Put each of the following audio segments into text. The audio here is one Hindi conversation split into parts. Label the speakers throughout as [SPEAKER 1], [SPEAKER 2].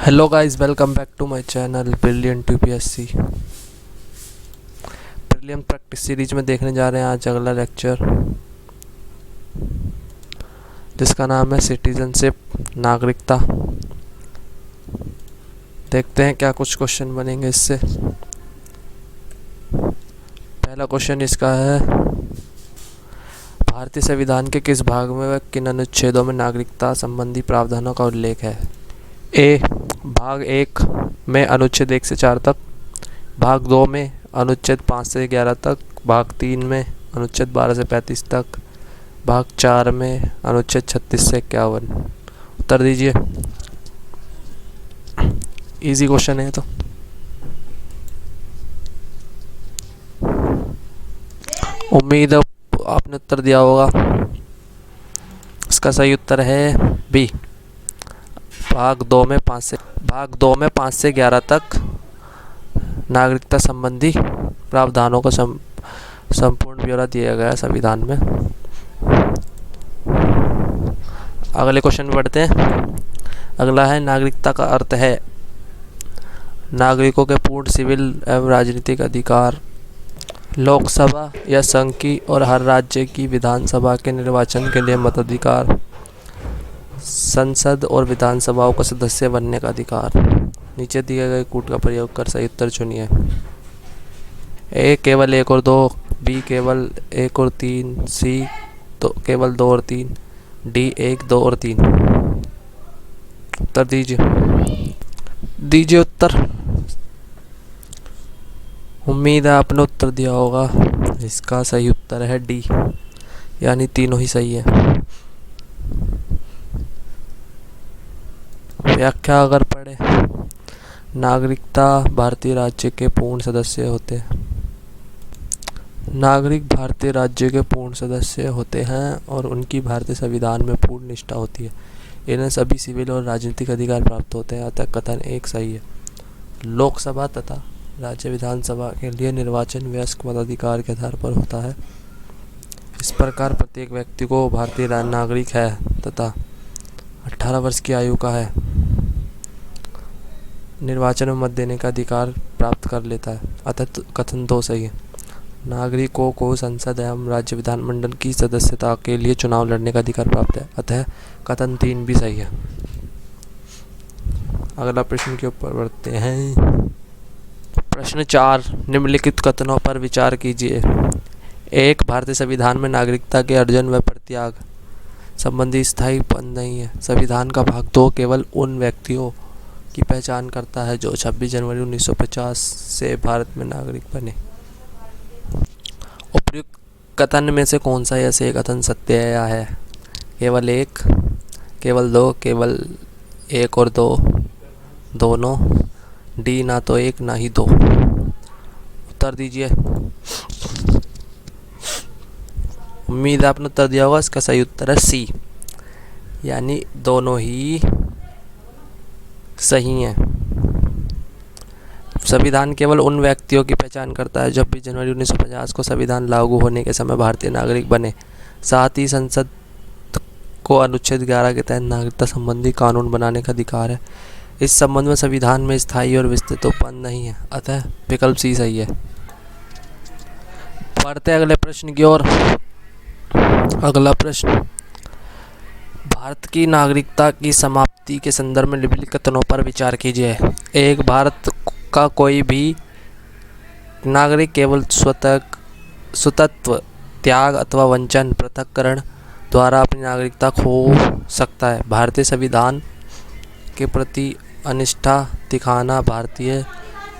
[SPEAKER 1] Hello guys, welcome back to my channel brilliant UPSC. Brilliant practice series में देखने जा रहे हैं आज अगला लेक्चर, जिसका नाम है सिटीजनशिप, नागरिकता। देखते हैं क्या कुछ क्वेश्चन बनेंगे इससे। पहला क्वेश्चन इसका है, भारतीय संविधान के किस भाग में व किन अनुच्छेदों में नागरिकता संबंधी प्रावधानों का उल्लेख है? ए, भाग 1 में अनुच्छेद 1 से 4 तक, भाग 2 में अनुच्छेद 5 से 11 तक, भाग 3 में अनुच्छेद 12 से 35 तक, भाग 4 में अनुच्छेद 36 से 51। उत्तर दीजिए। इजी क्वेश्चन है तो। उम्मीद है आपने उत्तर दिया होगा। इसका सही उत्तर है बी, भाग 2 में 5 से 11 तक नागरिकता संबंधी प्रावधानों का संपूर्ण ब्यौरा दिया गया है संविधान में। अगले क्वेश्चन में बढ़ते हैं। अगला है, नागरिकता का अर्थ है नागरिकों के पूर्ण सिविल एवं राजनीतिक अधिकार, लोकसभा या संघ की और हर राज्य की विधानसभा के निर्वाचन के लिए मताधिकार, संसद और विधानसभाओं का सदस्य बनने का अधिकार। नीचे दिए गए कूट का प्रयोग कर सही उत्तर चुनिए। ए केवल 1 और 2, बी केवल 1 और 3, सी तो केवल 2 और 3, डी 1, 2 और 3। उत्तर दीजिए उत्तर। उम्मीद है आपने उत्तर दिया होगा। इसका सही उत्तर है डी, यानी तीनों ही सही है। व्याख्या अगर पढ़े, नागरिकता भारतीय राज्य के पूर्ण सदस्य होते हैं। नागरिक भारतीय राज्य के पूर्ण सदस्य होते हैं और उनकी भारतीय संविधान में पूर्ण निष्ठा होती है। इन्हें सभी सिविल और राजनीतिक अधिकार प्राप्त होते हैं। अतः कथन 1 सही है। लोकसभा तथा राज्य विधानसभा के लिए निर्वाचन वयस्क मताधिकार के आधार पर होता है। इस प्रकार प्रत्येक व्यक्ति को भारतीय नागरिक है तथा 18 वर्ष की आयु का है, निर्वाचन में मत देने का अधिकार प्राप्त कर लेता है। अतः कथन 2 सही है। नागरिकों को संसद एवं राज्य विधानमंडल की सदस्यता के लिए चुनाव लड़ने का अधिकार प्राप्त है। अतः कथन 3 भी सही है। अगला प्रश्न के ऊपर बढ़ते हैं। प्रश्न 4, निम्नलिखित कथनों पर विचार कीजिए। 1, भारतीय संविधान में नागरिकता के अर्जन व प्रत्याग संबंधी स्थायी पद नहीं है। संविधान का भाग 2 केवल उन व्यक्तियों की पहचान करता है जो 26 जनवरी 1950 से भारत में नागरिक बने। उपयुक्त कथन में से कौन सा ऐसे कथन सत्य है? केवल 1, केवल 2, केवल 1 और 2, दोनों, डी ना तो 1 ना ही 2। उत्तर दीजिए। उम्मीद है आपने उत्तर दिया होगा। इसका सही उत्तर है सी, यानी दोनों ही सही हैं। संविधान केवल उन व्यक्तियों की पहचान करता है जो 26 जनवरी 1950 को संविधान लागू होने के समय भारतीय नागरिक बने। साथ ही संसद को अनुच्छेद 11 के तहत नागरिकता संबंधी कानून बनाने का अधिकार है। इस संबंध में संविधान में स्थायी और विस्तृत उपबंध नहीं है। अतः विकल्प सी सही है। बढ़ते अगले प्रश्न की ओर। अगला प्रश्न, भारत की नागरिकता की समाप्ति के संदर्भ में निम्नलिखित कथनों पर विचार कीजिए। 1, भारत का कोई भी नागरिक केवल स्वतंत्र त्याग अथवा वंचन पृथक्करण द्वारा अपनी नागरिकता खो सकता है। भारतीय संविधान के प्रति अनिष्ठा दिखाना भारतीय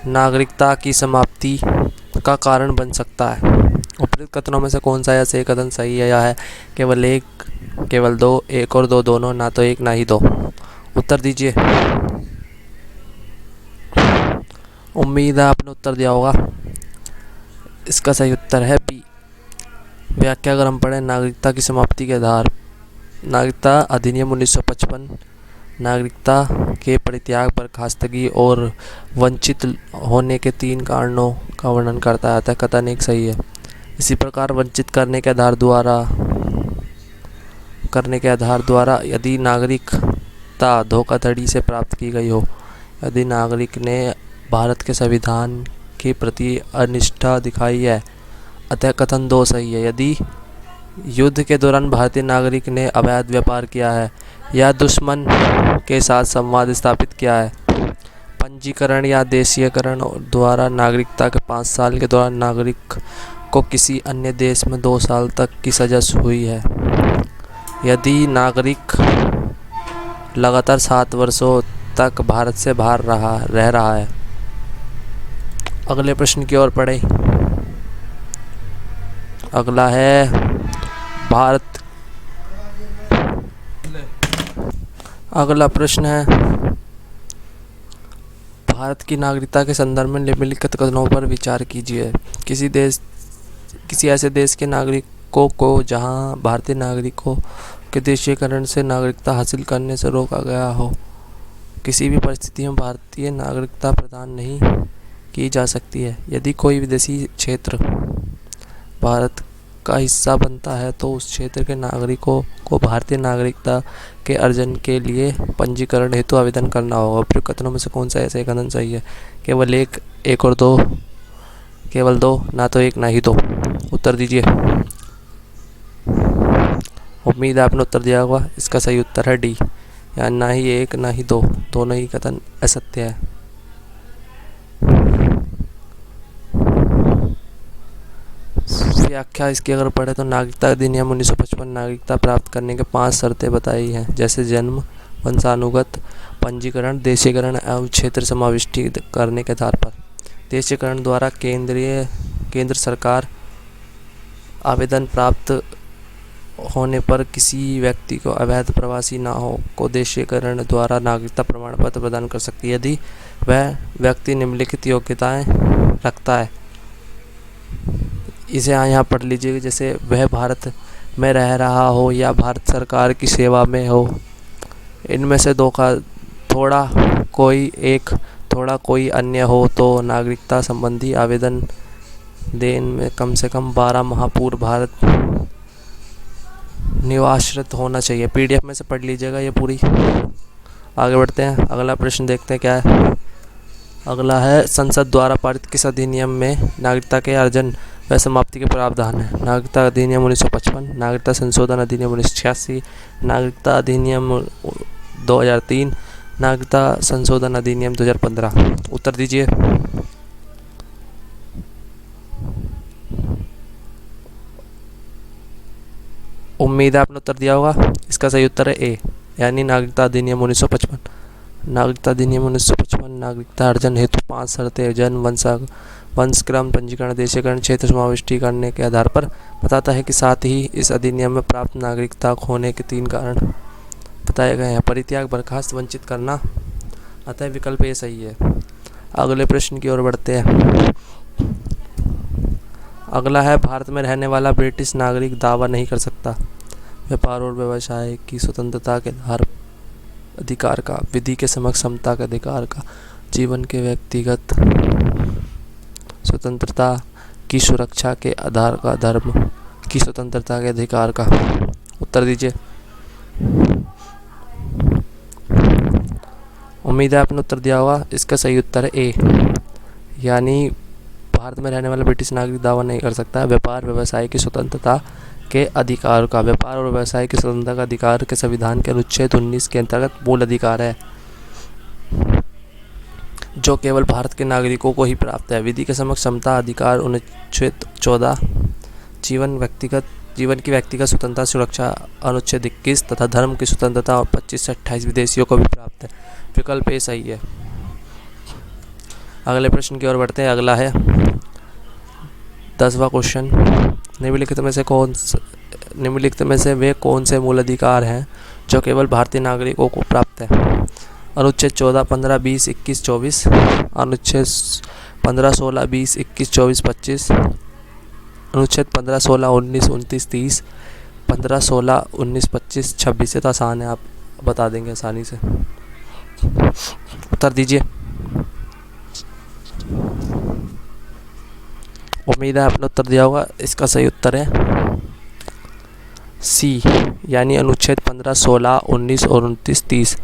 [SPEAKER 1] नागरिकता की समाप्ति का कारण बन सकता है। उपयुक्त कथनों में से कौन सा ऐसे कथन सही है? या है केवल 1, केवल 2, 1 और 2, दोनों, ना तो 1 ना ही 2। उत्तर दीजिए। उम्मीद है आपने उत्तर दिया होगा। इसका सही उत्तर है बी। व्याख्या अगर हम पढ़ें, नागरिकता की समाप्ति के आधार, नागरिकता अधिनियम 1955 नागरिकता के परित्याग, बर्खास्तगी और वंचित होने के 3 कारणों का वर्णन करता है। अतः कथन 1 सही है। इसी प्रकार वंचित करने के आधार द्वारा यदि नागरिकता धोखाधड़ी से प्राप्त की गई हो यदि नागरिक ने भारत के संविधान के प्रति अनिष्ठा दिखाई है, अतः कथन 2 सही है। यदि युद्ध के दौरान भारतीय नागरिक ने अवैध व्यापार किया है या दुश्मन के साथ संवाद स्थापित किया है। पंजीकरण या देशीयकरण द्वारा नागरिकता के 5 साल के दौरान नागरिक को किसी अन्य देश में 2 साल तक की सजा हुई है। यदि नागरिक लगातार 7 वर्षों तक भारत से बाहर रह रहा है। अगले प्रश्न की ओर पढ़े। अगला है भारत। अगला प्रश्न है भारत की नागरिकता के संदर्भ में निम्नलिखित कथनों पर विचार कीजिए। किसी ऐसे देश के नागरिकों को जहां भारतीय नागरिकों के देशीयकरण से नागरिकता हासिल करने से रोका गया हो, किसी भी परिस्थिति में भारतीय नागरिकता प्रदान नहीं की जा सकती है। यदि कोई विदेशी क्षेत्र भारत का हिस्सा बनता है तो उस क्षेत्र के नागरिकों को भारतीय नागरिकता के अर्जन के लिए पंजीकरण हेतु आवेदन करना होगा। उपयुक्त कथनों में से कौन सा ऐसा कथन सही है? केवल एक और दो, केवल 2, ना तो 1 ना ही 2। उत्तर दीजिए। उम्मीद है आपने उत्तर दिया होगा। इसका सही उत्तर है डी, यानी ना ही 1 ना ही 2, दोनों ही कथन असत्य है। व्याख्या इसकी अगर पढ़े तो नागरिकता अधिनियम 1955 नागरिकता प्राप्त करने के 5 शर्तें बताई हैं, जैसे जन्म, वंशानुगत, पंजीकरण, देशीयकरण एवं क्षेत्र समाविष्टि करने के आधार पर। देशीयकरण द्वारा केंद्र सरकार आवेदन प्राप्त होने पर किसी व्यक्ति को अवैध प्रवासी ना हो को देशीयकरण द्वारा नागरिकता प्रमाण पत्र प्रदान कर सकती है, यदि वह व्यक्ति निम्नलिखित योग्यताएं रखता है। इसे यहाँ पढ़ लीजिए। जैसे वह भारत में रह रहा हो या भारत सरकार की सेवा में हो। इनमें से 2 का थोड़ा कोई अन्य हो तो नागरिकता संबंधी आवेदन देने में कम से कम 12 माह पूर्व भारत निवासरत होना चाहिए। PDF में से पढ़ लीजिएगा ये पूरी। आगे बढ़ते हैं। अगला प्रश्न देखते हैं क्या है। अगला है संसद द्वारा पारित किस अधिनियम में नागरिकता के अर्जन व समाप्ति के प्रावधान है? नागरिकता अधिनियम 1955, नागरिकता संशोधन अधिनियम 1986, नागरिकता अधिनियम 2003, नागरिकता संशोधन अधिनियम 2015। उत्तर दीजिए। उम्मीद है आपने उत्तर दिया होगा। इसका सही उत्तर है ए, यानी नागरिकता अधिनियम 1955। नागरिकता अधिनियम 1955 नागरिकता अर्जन हेतु 5 शर्तें जन्म, वंशक्रम, पंजीकरण, देशीयकरण, क्षेत्र समाविष्टि करने के आधार पर बताता है कि साथ ही इस अधिनियम में प्राप्त नागरिकता खोने के 3 कारण बताए गए हैं। परित्याग, बर्खास्त, वंचित करना। अतः विकल्प ए सही है। अगले प्रश्न की ओर बढ़ते हैं। अगला है भारत में रहने वाला ब्रिटिश नागरिक दावा नहीं कर सकता व्यापार और व्यवसाय की स्वतंत्रता के अधिकार का, विधि के समक्ष समता के अधिकार का, जीवन के व्यक्तिगत स्वतंत्रता की सुरक्षा के आधार का, धर्म की स्वतंत्रता के अधिकार का। उत्तर दीजिए। उम्मीद है आपने उत्तर दिया होगा। इसका सही उत्तर है ए, यानी भारत में रहने वाला ब्रिटिश नागरिक दावा नहीं कर सकता व्यापार व्यवसाय की स्वतंत्रता के अधिकार का। व्यापार और व्यवसाय की स्वतंत्रता का अधिकार के संविधान के अनुच्छेद 19 के अंतर्गत मूल अधिकार है, जो केवल भारत के नागरिकों को ही प्राप्त है। विधि के समक्ष समता अधिकार अनुच्छेद 14, जीवन की व्यक्तिगत स्वतंत्रता सुरक्षा अनुच्छेद 21 तथा धर्म की स्वतंत्रता और 25 से 28 विदेशियों को भी प्राप्त है। विकल्प ए सही है। अगले प्रश्न की ओर बढ़ते हैं। अगला है 10वां क्वेश्चन। निम्नलिखित में से वे कौन से मूल अधिकार हैं जो केवल भारतीय नागरिकों को प्राप्त है? अनुच्छेद 14, 15, 20, 21, 24, अनुच्छेद 15, 16, 20, 21, 24, 25, अनुच्छेद 15, 16, 19, 29, 30, 15, 16, 19, 25, 26। से तो आसान है, आप बता देंगे आसानी से। उत्तर दीजिए। उम्मीद है आपने उत्तर दिया होगा। इसका सही उत्तर है सी, यानी अनुच्छेद 15, 16, 19 और 29, 30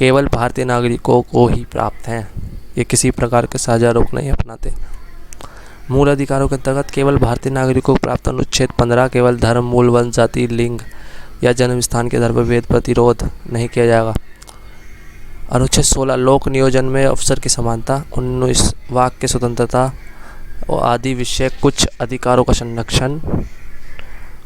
[SPEAKER 1] केवल भारतीय नागरिकों को ही प्राप्त हैं। ये किसी प्रकार के साझा रोक नहीं अपनाते। मूल अधिकारों के अंतर्गत केवल भारतीय नागरिकों को प्राप्त अनुच्छेद 15 केवल धर्म, मूल वंश, जाति, लिंग या जन्म स्थान के आधार पर भेद प्रतिरोध नहीं किया जाएगा। अनुच्छेद 16 लोक नियोजन में अवसर की समानता, 19 वाक की स्वतंत्रता और आदि विषय कुछ अधिकारों का संरक्षण,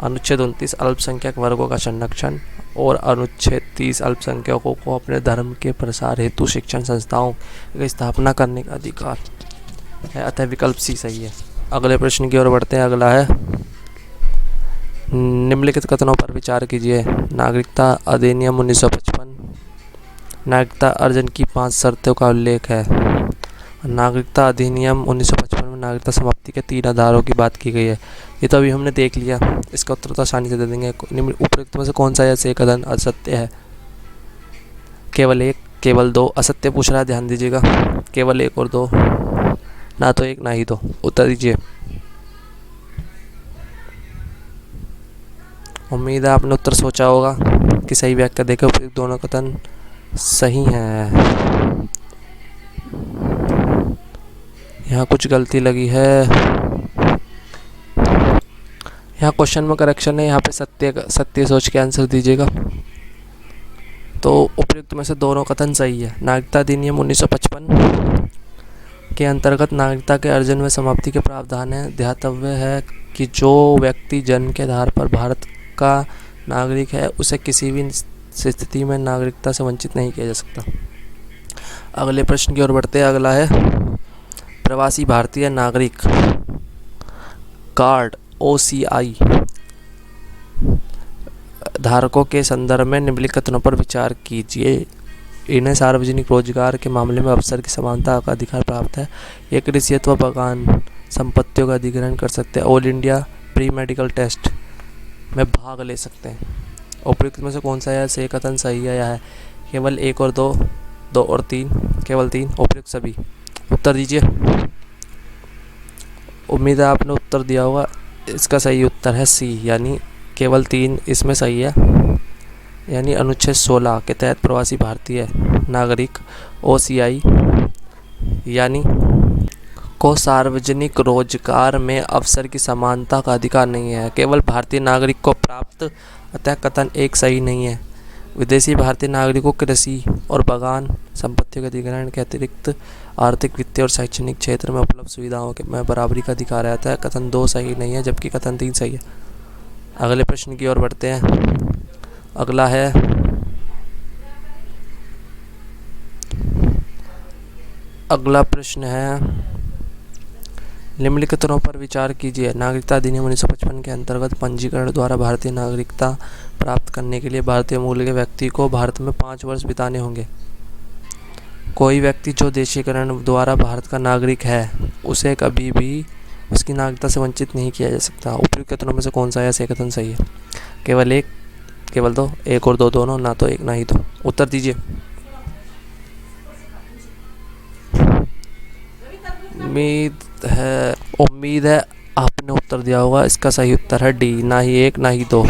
[SPEAKER 1] अनुच्छेद 29 अल्पसंख्यक वर्गों का संरक्षण और अनुच्छेद 30 अल्पसंख्यकों को अपने धर्म के प्रसार हेतु शिक्षण संस्थाओं की स्थापना करने का अधिकार है। अतः विकल्प सी सही है। अगले प्रश्न की ओर बढ़ते हैं। अगला है निम्नलिखित कथनों पर विचार कीजिए। नागरिकता अधिनियम 1955 नागरिकता अर्जन की 5 शर्तों का उल्लेख है। नागरिकता अधिनियम 1955 में नागरिकता समाप्ति के 3 आधारों की बात की गई है। ये तो अभी हमने देख लिया, इसका उत्तर तो आसानी से दे देंगे। उपरोक्त में से कौन सा ऐसे कथन असत्य है? केवल 1, केवल 2। असत्य पूछ रहा है, ध्यान दीजिएगा। केवल 1 और 2, ना तो 1 ना ही 2। उत्तर दीजिए। उम्मीद है आपने उत्तर सोचा होगा कि सही व्याख्या देकर उपयुक्त दोनों कथन सही हैं। यहाँ कुछ गलती लगी है। यहाँ क्वेश्चन में करेक्शन है, यहाँ पे सत्य सोच के आंसर दीजिएगा। तो उपयुक्त में से दोनों कथन सही है। नागरिकता अधिनियम 1955 के अंतर्गत नागरिकता के अर्जन व समाप्ति के प्रावधान है। ध्यातव्य है कि जो व्यक्ति जन्म के आधार पर भारत का नागरिक है उसे किसी भी स्थिति में नागरिकता से वंचित नहीं किया जा सकता। अगले प्रश्न की ओर बढ़ते हैं। अगला है प्रवासी भारतीय नागरिक कार्ड OCI धारकों के संदर्भ में निम्नलिखित कथनों पर विचार कीजिए। इन्हें सार्वजनिक रोजगार के मामले में अवसर की समानता का अधिकार प्राप्त है। ये कृषि अथवा बागान संपत्तियों का अधिग्रहण कर सकते हैं। All India pre medical test में भाग ले सकते हैं। उपयुक्त में से कौन सा है? से कथन सही है या है? केवल 1 और 2, 2 और 3, केवल 3। उपयुक्त सभी। उत्तर दीजिए। उम्मीद है आपने उत्तर दिया होगा। इसका सही उत्तर है सी, यानी केवल 3 इसमें सही है। यानी अनुच्छेद 16 के तहत प्रवासी भारतीय नागरिक OCI यानी को सार्वजनिक रोजगार में अवसर की समानता का अधिकार नहीं है, केवल भारतीय नागरिक को प्राप्त। अतः कथन 1 सही नहीं है। विदेशी भारतीय नागरिकों को कृषि और बागान संपत्तियों के अधिग्रहण के अतिरिक्त आर्थिक, वित्तीय और शैक्षणिक क्षेत्र में उपलब्ध सुविधाओं में बराबरी का अधिकार रहता है। कथन 2 सही नहीं है, जबकि कथन 3 सही है। अगले प्रश्न की ओर बढ़ते हैं। अगला है अगला प्रश्न है निम्नलिखित कथनों पर विचार कीजिए। नागरिकता अधिनियम 1955 के अंतर्गत पंजीकरण द्वारा भारतीय नागरिकता प्राप्त करने के लिए भारतीय मूल के व्यक्ति को भारत में 5 वर्ष बिताने होंगे। कोई व्यक्ति जो देशीकरण द्वारा भारत का नागरिक है उसे कभी भी उसकी नागरिकता से वंचित नहीं किया जा सकता। उपयुक्त कथनों में से कौन सा ऐसे कथन सही है? केवल 1, केवल 2, 1 और 2 दोनों, ना तो 1 ना ही 2। उत्तर दीजिए। उम्मीद है आपने उत्तर दिया होगा। इसका सही उत्तर है डी, ना ही 1 ना ही 2।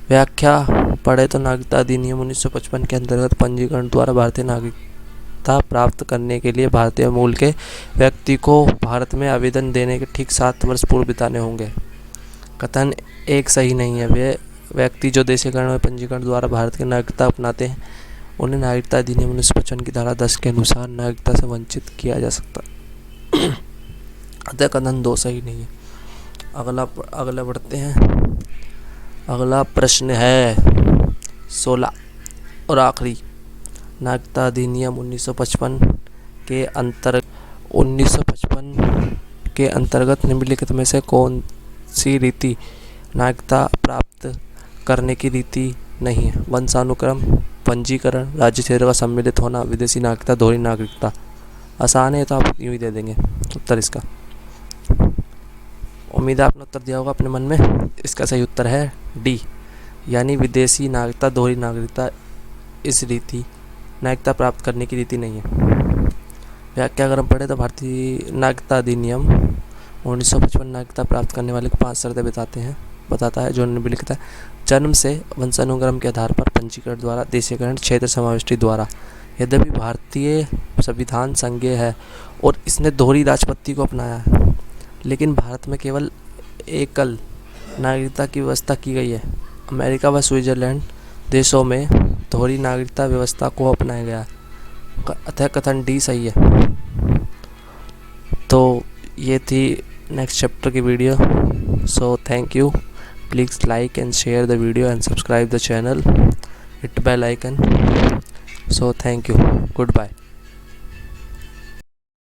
[SPEAKER 1] व्याख्या पढ़े तो नागरिकता अधिनियम 1955 के अंतर्गत पंजीकरण द्वारा भारतीय नागरिकता प्राप्त करने के लिए भारतीय मूल के व्यक्ति को भारत में आवेदन देने के ठीक 7 वर्ष पूर्व बिताने होंगे। कथन 1 सही नहीं है। वे व्यक्ति जो देशीकरण और पंजीकरण द्वारा भारत की नागरिकता अपनाते हैं उन्हें नागरिकता अधिनियम 1955 की धारा 10 के अनुसार नागरिकता से वंचित किया जा सकता। अतः कथन 2 सही नहीं है। अगला बढ़ते हैं। अगला प्रश्न है 16 और आखिरी। नागरिकता अधिनियम 1955 के अंतर्गत निम्नलिखित में से कौन सी रीति नागरिकता प्राप्त करने की रीति नहीं है? वंशानुक्रम, पंजीकरण, राज्य क्षेत्र का सम्मिलित होना, विदेशी नागरिकता, दोहरी नागरिकता। आसान है तो आप यूँ ही दे देंगे उत्तर इसका। उम्मीद है आपने उत्तर दिया होगा अपने मन में। इसका सही उत्तर है डी, यानी विदेशी नागरिकता, दोहरी नागरिकता इस रीति नागरिकता प्राप्त करने की रीति नहीं है। व्याख्या अगर हम पढ़े तो भारतीय नागरिकता अधिनियम 1955 नागरिकता प्राप्त करने वाले को 5 शर्तें बताते हैं। बताता है जो निम्नलिखित है। जन्म से वंशानुक्रम के आधार पर पंजीकरण द्वारा देशीयकरण क्षेत्र समाविष्टि द्वारा। यद्यपि भारतीय संविधान संघीय है और इसने दोहरी राजपत्ति को अपनाया है, लेकिन भारत में केवल एकल नागरिकता की व्यवस्था की गई है। अमेरिका व स्विट्जरलैंड देशों में दोहरी नागरिकता व्यवस्था को अपनाया गया है। अतः कथन डी सही है। तो ये थी नेक्स्ट चैप्टर की video. So thank you. Please like and share the video and subscribe the channel. Hit bell icon. So thank you. Goodbye.